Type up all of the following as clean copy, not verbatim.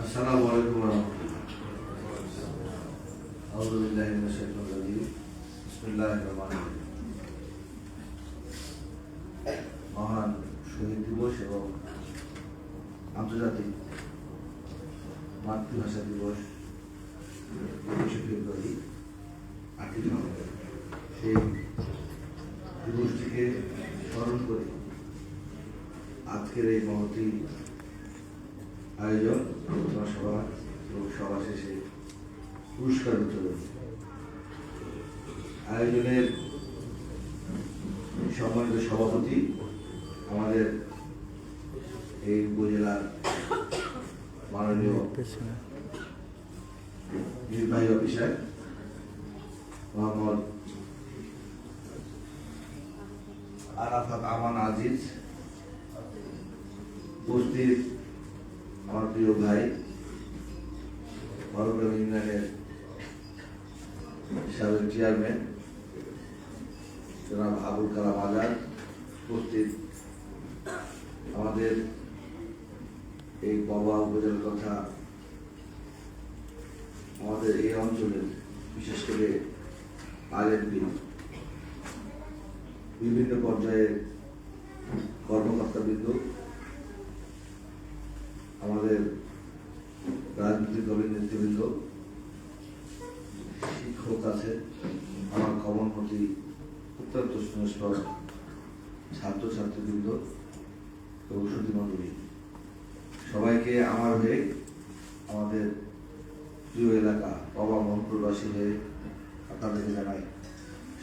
আসসালামু আলাইকুম ওয়া রাহমাতুল্লাহ। আউযু বিল্লাহি মিনাশ শাইতানির রাজীম। বিসমিল্লাহির রহমানির রহিম। মহান শহীদ দিবস এবং আন্তর্জাতিক মাতৃভাষা দিবস ২১শে ফেব্রুয়ারি ৮ই নভেম্বর, সেই দিবসটিকে স্মরণ করে আজকের এই মহতী আয়োজন সভা এবং সভা শেষে পুরস্কার বিতরণ। আয়োজনের সম্মানিত সভাপতি আমাদের এই উপজেলার মাননীয় নির্বাহী অফিসার মোহাম্মদ আরাফাত আমান আজিজ, উপস্থিত আমার প্রিয় ভাই বড়গ্রাম ইউনিয়নের সাবেক চেয়ারম্যান জনাব আবুল কালাম আজাদ, উপস্থিত আমাদের এই বাবা উপজেলা তথা আমাদের এই অঞ্চলের বিশেষ করে আলেমবি বিভিন্ন পর্যায়ের কর্মকর্তাবৃন্দ, আমাদের রাজনৈতিক দলের নেতৃবৃন্দ, শিক্ষক আছে, আমার কমনমতি অত্যন্ত সুনিষ্ঠুর ছাত্রছাত্রীবৃন্দ এবং সুধীমণ্ডলী, সবাইকে আমার হয়ে আমাদের প্রিয় এলাকা বাবা মোহাম্মদপুরবাসী হয়ে আপনাদেরকে জানাই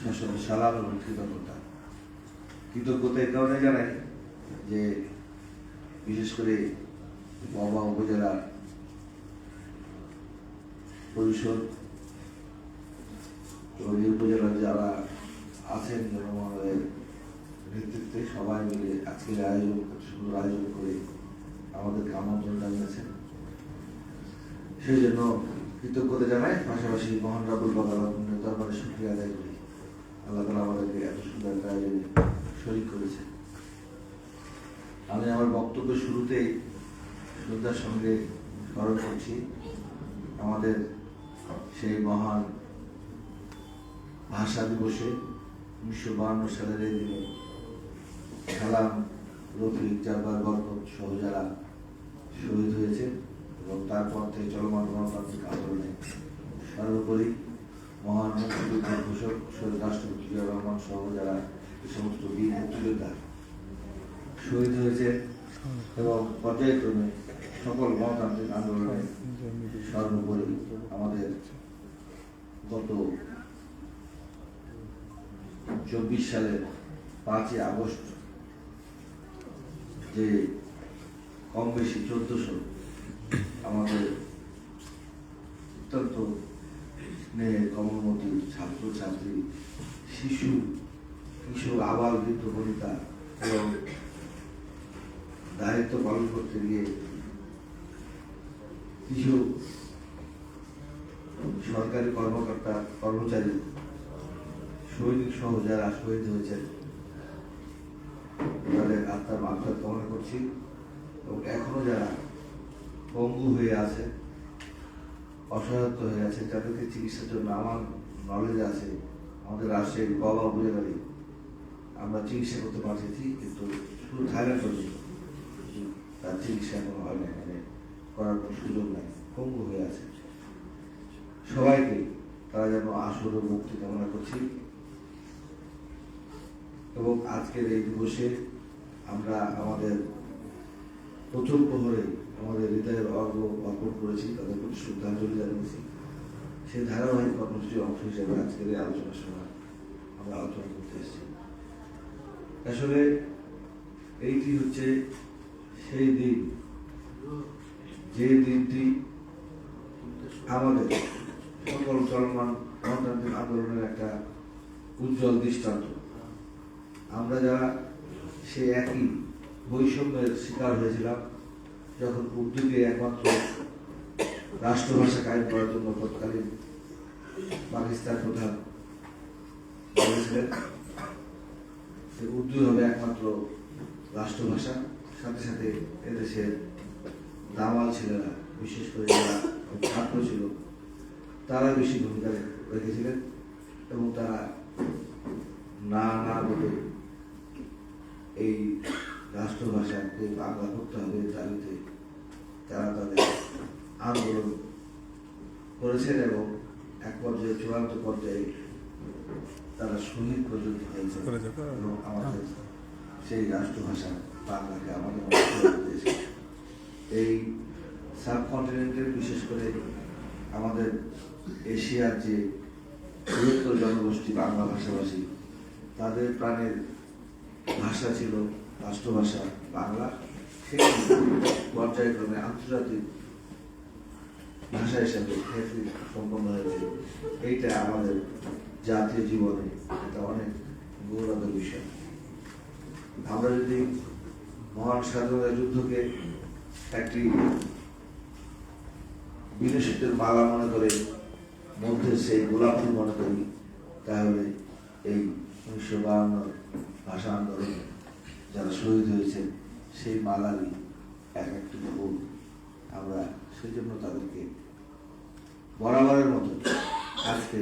সশস্ত্র সালাম এবং কৃতজ্ঞতা। কৃতজ্ঞতা এই কারণে জানাই যে বিশেষ করে বাবা উপজেলা পরিষদ এবং এই উপজেলার যারা আছেন জনগণের নেতৃত্বে সবাই মিলে আজকের আয়োজন, সুন্দর আয়োজন করে আমাদেরকে আমন্ত্রণ জানিয়েছেন, সেই জন্য কৃতজ্ঞতা জানাই। পাশাপাশি মহান রাব্বুল আলামিনের দরবারে শুকরিয়া আদায় করি, আল্লাহ তাআলা আমাদেরকে এত সুন্দর একটা আয়োজনে শরীক করেছেন। আমি আমার বক্তব্যের শুরুতেই শ্রদ্ধার সঙ্গে স্মরণ করছি আমাদের সেই মহান ভাষা দিবসে ১৯৫২ সালের এই দিনে সালাম, রফিক, জাব্বার, বরকত সহ যারা শহীদ হয়েছে এবং তারপর থেকে চলমান গণতান্ত্রিক আন্দোলনে সর্বোপরি মহান মুক্তিযুদ্ধের ঘোষক শহীদ রাষ্ট্রপতি জিয়াউর রহমান সহ যারা এই সমস্ত বীর মুক্তিযোদ্ধা শহীদ হয়েছে এবং পর্যায়ক্রমে সকল গণতান্ত্রিক আন্দোলনে সর্বোপরি আমাদের গত ২৪ সালের ৫ই আগস্ট যে কম বেশি ১৪০০ আমাদের অত্যন্ত স্নেহের কমলমতি ছাত্রছাত্রী, শিশু, কিশোর, আবাল, বৃদ্ধ, বনিতা এবং দায়িত্ব পালন করতে গিয়ে কিছু সরকারি কর্মকর্তা, কর্মচারী, সৈনিক সহ যারা শহীদ হয়েছেন তাদের আত্মার মাগফিরাত কামনা করছি এবং এখনো যারা পঙ্গু হয়ে আছে, অসহায়ত্ব হয়ে আছে, যাদেরকে চিকিৎসার জন্য আমার নলেজ আছে আমাদের রাজশাহী বাবা উপজেলায় আমরা চিকিৎসা করতে পারছি, কিন্তু শুধু থাইল্যান্ড পর্যন্ত তার চিকিৎসা এখনো হয় না, মানে করার কোনো সুযোগ নাই, পঙ্গু হয়ে আছে। সবাইকে তারা যেন আসল মুক্তি কামনা করছি এবং আজকের এই দিবসে আমরা আমাদের প্রথম প্রহরে আমাদের হৃদয়ের অর্ঘ অর্পণ করেছি, তাদের প্রতি শ্রদ্ধাঞ্জলি জানিয়েছি। সেই ধারাবাহিক কর্মসূচির অংশ হিসেবে আজকের এই আলোচনার সময় আমরা আলোচনা করতে এসেছি। আসলে এইটি হচ্ছে সেই দিন, যে দিনটি আমাদের সকল চলমান গণতান্ত্রিক আন্দোলনের একটা উজ্জ্বল দৃষ্টান্ত। আমরা যারা সে একই বৈষম্যের শিকার হয়েছিলাম যখন উর্দুকে একমাত্র রাষ্ট্রভাষা কায়েম করার জন্য তৎকালীন পাকিস্তান প্রধান বলেছিলেন যে উর্দু হবে একমাত্র রাষ্ট্রভাষা, সাথে সাথে এদেশের দামাল ছেলেরা বিশেষ করে যারা ছাত্র ছিল তারা বেশি ভূমিকা রেখেছিলেন এবং তারা না না বলে এই রাষ্ট্রভাষাকে বাংলা করতে হবে দাবিতে তারা তাদের আন্দোলন করেছেন এবং এক পর্যায়ে চূড়ান্ত পর্যায়ে তারা শহীদ পর্যন্ত হয়েছে এবং আমাদের সেই রাষ্ট্রভাষা বাংলাকে আমাদের দেশে এই সাবকন্টিনেন্টের বিশেষ করে আমাদের এশিয়ার যে বৃহত্তর জনগোষ্ঠী বাংলা ভাষাভাষী তাদের প্রাণের ভাষা ছিল রাষ্ট্রভাষা বাংলা, সেই পর্যায়ক্রমে আন্তর্জাতিক ভাষা হিসাবে খ্যাতি সম্পন্ন হয়েছে। এইটা আমাদের জাতীয় জীবনে এটা অনেক গৌরবের বিষয়। আমরা যদি মহান স্বাধীনতা যুদ্ধকে একটি বিদেশিদের মালা মনে করে মধ্যে সেই গোলাপ ফুল মনে করি, তাহলে এই 1952 ভাষা আন্দোলনে যারা শহীদ হয়েছেন সেই মালারই এক একটি ফুল। আমরা সেই জন্য তাদেরকে বরাবরের মতো আজকে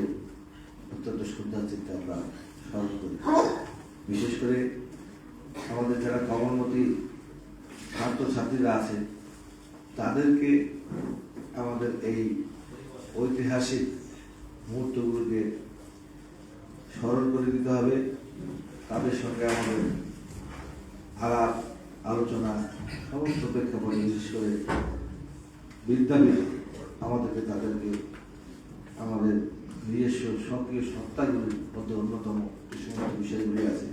অত্যন্ত শ্রদ্ধার চিত্তে আমরা স্মরণ করি। বিশেষ করে আমাদের যারা কমলমতি ছাত্রছাত্রীরা আছে তাদেরকে আমাদের এই ঐতিহাসিক মুহূর্তগুলোকে স্মরণ করে দিতে হবে। তাদের সঙ্গে আমাদের আলাপ আলোচনা সমস্ত প্রেক্ষাপটে বিশেষ করে বিদ্যাপীঠ আমাদেরকে তাদেরকে আমাদের নিজস্ব সক্রিয় সত্তাগুলির মধ্যে অন্যতম যে সমস্ত বিষয়গুলি আছে,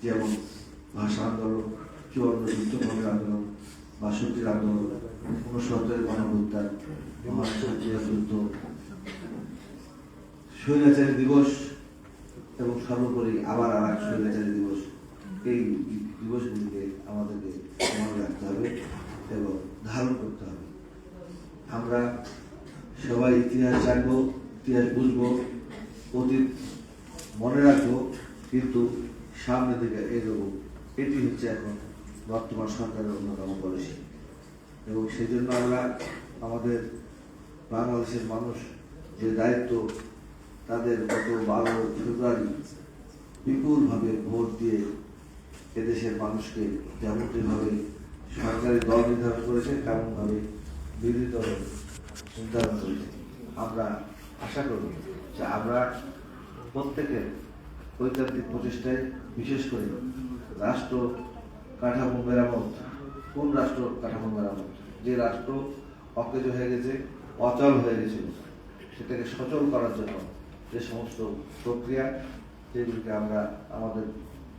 যেমন ভাষা আন্দোলন, 54 যুদ্ধকর্মের আন্দোলন, 62 আন্দোলন, 69 গণহত্যার, মহান ছাত্রীরা যুদ্ধ, স্বৈরাচারী দিবস এবং সর্বোপরি আবার আর এক স্বৈরাচারী দিবস, এই দিবসগুলিকে আমাদেরকে মনে রাখতে হবে এবং ধারণ করতে হবে। আমরা সবাই ইতিহাস জানবো, ইতিহাস বুঝবো, অতীত মনে রাখবো, কিন্তু সামনের দিকে এগোবো। এটি হচ্ছে এখন বর্তমান সরকারের অন্যতম পলিসি এবং সেই জন্য আমরা আমাদের বাংলাদেশের মানুষ যে দায়িত্ব তাদের গত 12 ফেব্রুয়ারি বিপুলভাবে ভোট দিয়ে এদেশের মানুষকে যেমনটিভাবে সরকারি দল নির্ধারণ করেছে তেমনভাবে বিরোধী দল নির্ধারণ করেছে। আমরা আশা করি যে আমরা প্রত্যেকের ঐকান্তিক প্রচেষ্টায় বিশেষ করে রাষ্ট্র কাঠামো মেরামত, কোন রাষ্ট্র কাঠামো মেরামত, যে রাষ্ট্র অকেজ হয়ে গেছে, অচল হয়ে গেছিল, সেটাকে সচল করার জন্য যে সমস্ত প্রক্রিয়া যেগুলিকে আমরা আমাদের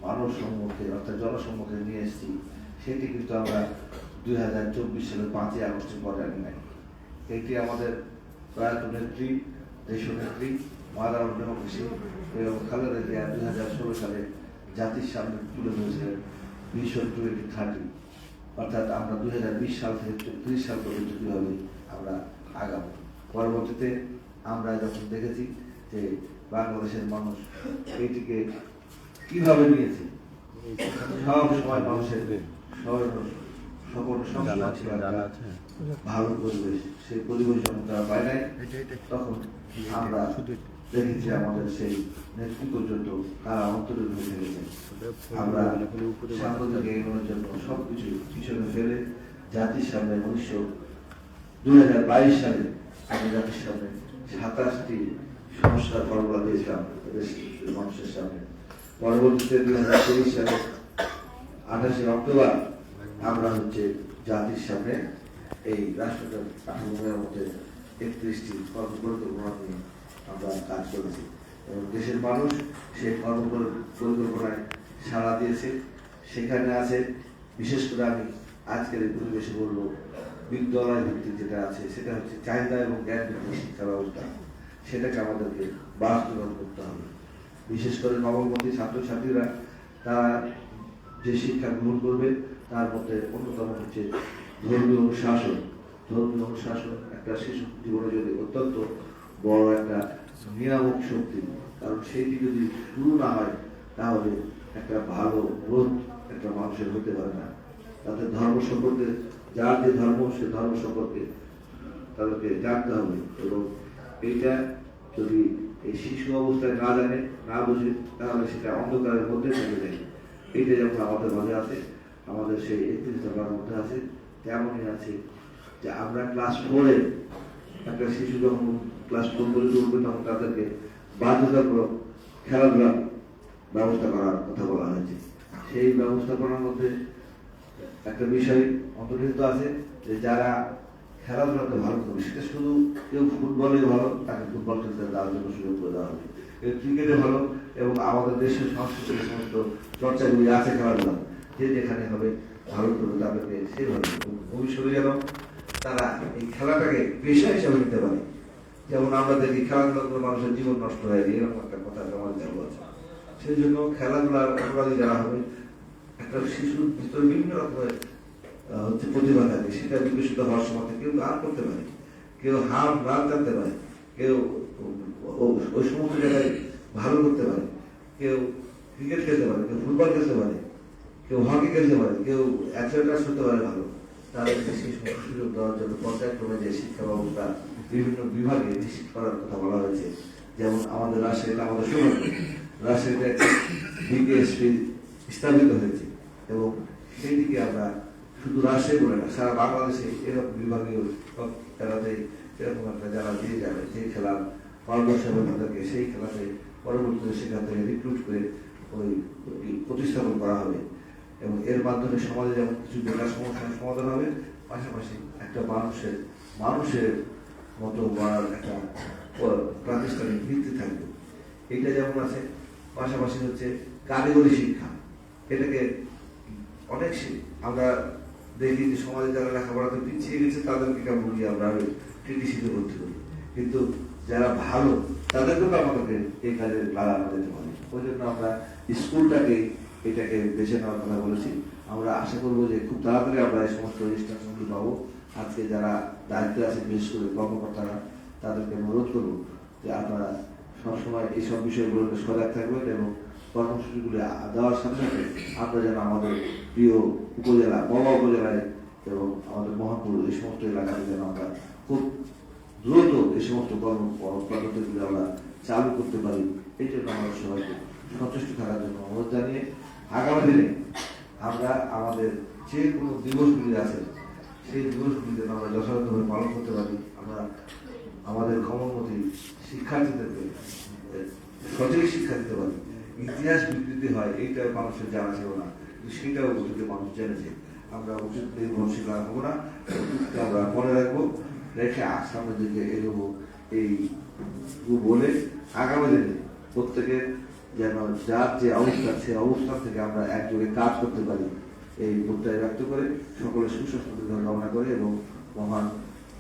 মানব সম্মুখে অর্থাৎ জনসম্মুখে নিয়ে এসেছি, সেটি কিন্তু আমরা 2024 সালের 5ই আগস্টের পরে আনি নাই। এটি আমাদের প্রয়াত নেত্রী, দেশনেত্রী মাদার অফ ডেমোক্রেসি এবং খালেদা জিয়া 2016 সালে জাতির সামনে তুলে ধরেছিলেন ভিশন 2030, অর্থাৎ আমরা 2020 সাল থেকে 30 সাল পর্যন্ত কীভাবে আমরা আগাবো। পরবর্তীতে আমরা যখন দেখেছি যে বাংলাদেশের মানুষ এইটিকে কিভাবে নিয়েছে, সব সময় মানুষের সকল ভালো পরিবেশ, সেই পরিবেশ যখন তারা পায় নাই, তখন আমরা দেখেছি আমাদের সেই নেতৃত্ব পর্যন্ত তারা অন্তরের হয়ে গেছে। আমরা সামনে থেকে এগোনোর জন্য সবকিছু পিছনে ফেলে জাতির সামনে 2022 সালে আমি জাতির সামনে 27টি সংস্কার ফর্মুলা দিয়েছিলাম মানুষের সামনে। পরবর্তীতে 2023 সালে 28 অক্টোবর আমরা জাতির সামনে এই রাষ্ট্রটার কাঠামোর মধ্যে 31টি কর্মপরিকল্পনা নিয়ে আমরা কাজ করেছি এবং দেশের মানুষ সেই কর্মপরিকল্পনায় সাড়া দিয়েছে। সেখানে আছে বিশেষ করে আমি আজকের এই পরিবেশে বলবো, বিদ্যালয় ভিত্তিক যেটা আছে সেটা হচ্ছে চাহিদা এবং জ্ঞান ভিত্তিক শিক্ষা ব্যবস্থা, সেটাকে আমাদেরকে বাস্তবায়ন করতে হবে। বিশেষ করে নবমপন্থী ছাত্রছাত্রীরা তারা যে শিক্ষা গ্রহণ করবে তার মধ্যে অন্যতম হচ্ছে ধর্মীয় অনুশাসন। ধর্মীয় অনুশাসন একটা শিশু জীবনে যদি অত্যন্ত বড় একটা নিয়ামক শক্তি, কারণ সেইটি যদি শুরু না হয় তাহলে একটা ভালো বোধ একটা মানুষের হতে পারে না। তাদের ধর্ম সম্পর্কে, যার যে ধর্ম সে ধর্ম সম্পর্কে তাদেরকে জানতে হবে এবং এইটা যদি এই শিশু অবস্থায় না জানে না বুঝে তাহলে সেটা অন্ধকারের মধ্যে থেকে যায়। এইটা যেমন আমাদের মাঝে আছে, আমাদের সেই 31 দফার মধ্যে আছে, তেমনই আছে যে আমরা ক্লাস 4-এ একটা শিশু যখন ক্লাস 4 পর্যন্ত উঠবে তখন তাদেরকে বাধ্যতামূলক খেলাধুলার ব্যবস্থা করার কথা বলা হয়েছে। সেই ব্যবস্থাপনার মধ্যে একটা বিষয় অন্তর্ভুক্ত আছে যে যারা খেলাধুলাতে ভালো করবে, সেটা শুধু কেউ ফুটবলে ভালো তাকে ফুটবল খেলতে দেওয়ার জন্য সুযোগ করে দেওয়া হবে, কেউ ক্রিকেটে ভালো এবং আমাদের দেশের সংস্কৃতির সমস্ত চর্চাগুলি আছে খেলাধুলা যে যেখানে হবে ভালো করবে তাদেরকে সেইভাবে ভবিষ্যতে যেন তারা এই খেলাটাকে পেশা হিসাবে নিতে পারে। যেমন আমরা দেখি খেলাধুলা করে মানুষের জীবন নষ্ট হয়ে যায়, এরকম একটা কথা আমাদের চালু আছে। সেই জন্য খেলাধুলার অপরাধী যারা হবে, একটা শিশুর ভিতরে বিভিন্ন রকমের প্রতিভা থাকে, সেটা বিকশিত হওয়ার সময় কেউ গান করতে পারে, কেউ হাম গান জানতে পারে, কেউ ওই সমস্ত জায়গায় ভালো করতে পারে, কেউ ক্রিকেট খেলতে পারে, কেউ ফুটবল খেলতে পারে, কেউ হকি খেলতে পারে, কেউ অ্যাথলেটিক্স করতে পারে ভালো। তাদেরকে সেই সমস্ত সুযোগ দেওয়ার জন্য পর্যায়ক্রমে যে শিক্ষা ব্যবস্থা বিভিন্ন বিভাগে নিশ্চিত করার কথা বলা হয়েছে। যেমন আমাদের রাজশাহীতে আমাদের সৌভাগ্য, রাজশাহীতে বিকেএসপি স্থাপিত হয়েছে এবং সেই দিকে আমরা শুধু রাজশাহী বলে না, সারা বাংলাদেশে এরকম বিভাগীয় খেলাতে এরকম একটা যারা দিয়ে যাবে, যে খেলার পারদর্শী হবে তাদেরকে সেই খেলাতে পরবর্তীতে সেখান থেকে রিক্রুট করে ওই প্রতিস্থাপন করা হবে এবং এর মাধ্যমে সমাজে যেমন কিছু বেকার সমস্যার সমাধান হবে, পাশাপাশি একটা মানুষের মতো গড়ার একটা প্রাতিষ্ঠানিক ভিত্তি থাকবে। এটা যেমন আছে, পাশাপাশি হচ্ছে কারিগরি শিক্ষা। এটাকে অনেক আমরা দেখি যে সমাজে যারা লেখাপড়াতে পিছিয়ে গেছে তাদেরকে কেমন আমরা টিটিসিতে ভর্তি করি, কিন্তু যারা ভালো তাদেরকেও আমাদেরকে এই কাজে লাগানো যেতে পারে। ওই জন্য আমরা স্কুলটাকে এটাকে বেছে নেওয়ার কথা বলেছি। আমরা আশা করবো যে খুব তাড়াতাড়ি আমরা এই সমস্ত রেজিস্ট্রেশনগুলো পাবো। আজকে যারা দায়িত্বে আছে বিশেষ করে কর্মকর্তারা, তাদেরকে অনুরোধ করবো যে আপনারা সবসময় এইসব বিষয়গুলোকে সজাগ থাকবেন এবং কর্মসূচিগুলো দেওয়ার সাথে সাথে আমরা যেন আমাদের প্রিয় উপজেলা বড় উপজেলায় এবং আমাদের মহাপুর এই সমস্ত এলাকাতে যেন আমরা খুব দ্রুত এই সমস্ত কর্মপদ্ধতিগুলো আমরা চালু করতে পারি। এই জন্য আমাদের সবাইকে সচেষ্ট থাকার জন্য অনুরোধ জানিয়ে আগামী দিনে আমরা আমাদের যে কোনো দিবসগুলি আছে সেই দিবসগুলি যেন আমরা যথাযথভাবে পালন করতে পারি। আমরা আমাদের ক্ষমতামতী শিক্ষার্থীদেরকে সঠিক শিক্ষা দিতে পারি। ইতিহাস বিকৃতি হয় এইটা মানুষের জানা ছিল না, সেটাও অতীতে মানুষ জেনেছে। আমরা অতীত নির্ভরশীল হবো না, অতীতকে আমরা মনে রাখবো, রেখে সামনের দিকে এগোবো। এই বলে আগামী দিনে প্রত্যেকের যেন যার যে অবস্থান সেই অবস্থান থেকে আমরা একযোগে কাজ করতে পারি এই প্রত্যয় ব্যক্ত করে সকলের সুস্বাস্থ্য কামনা করে এবং মহান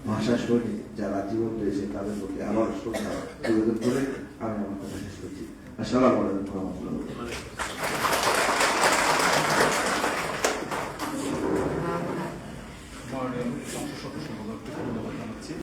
ভাষা সৈনিক যারা জীবন দিয়েছে তাদের প্রতি আবার শ্রদ্ধা নিবেদন করে আমি আমার কথা শেষ করছি। আসসালামু আলাইকুম ওয়া রাহমাতুল্লাহ।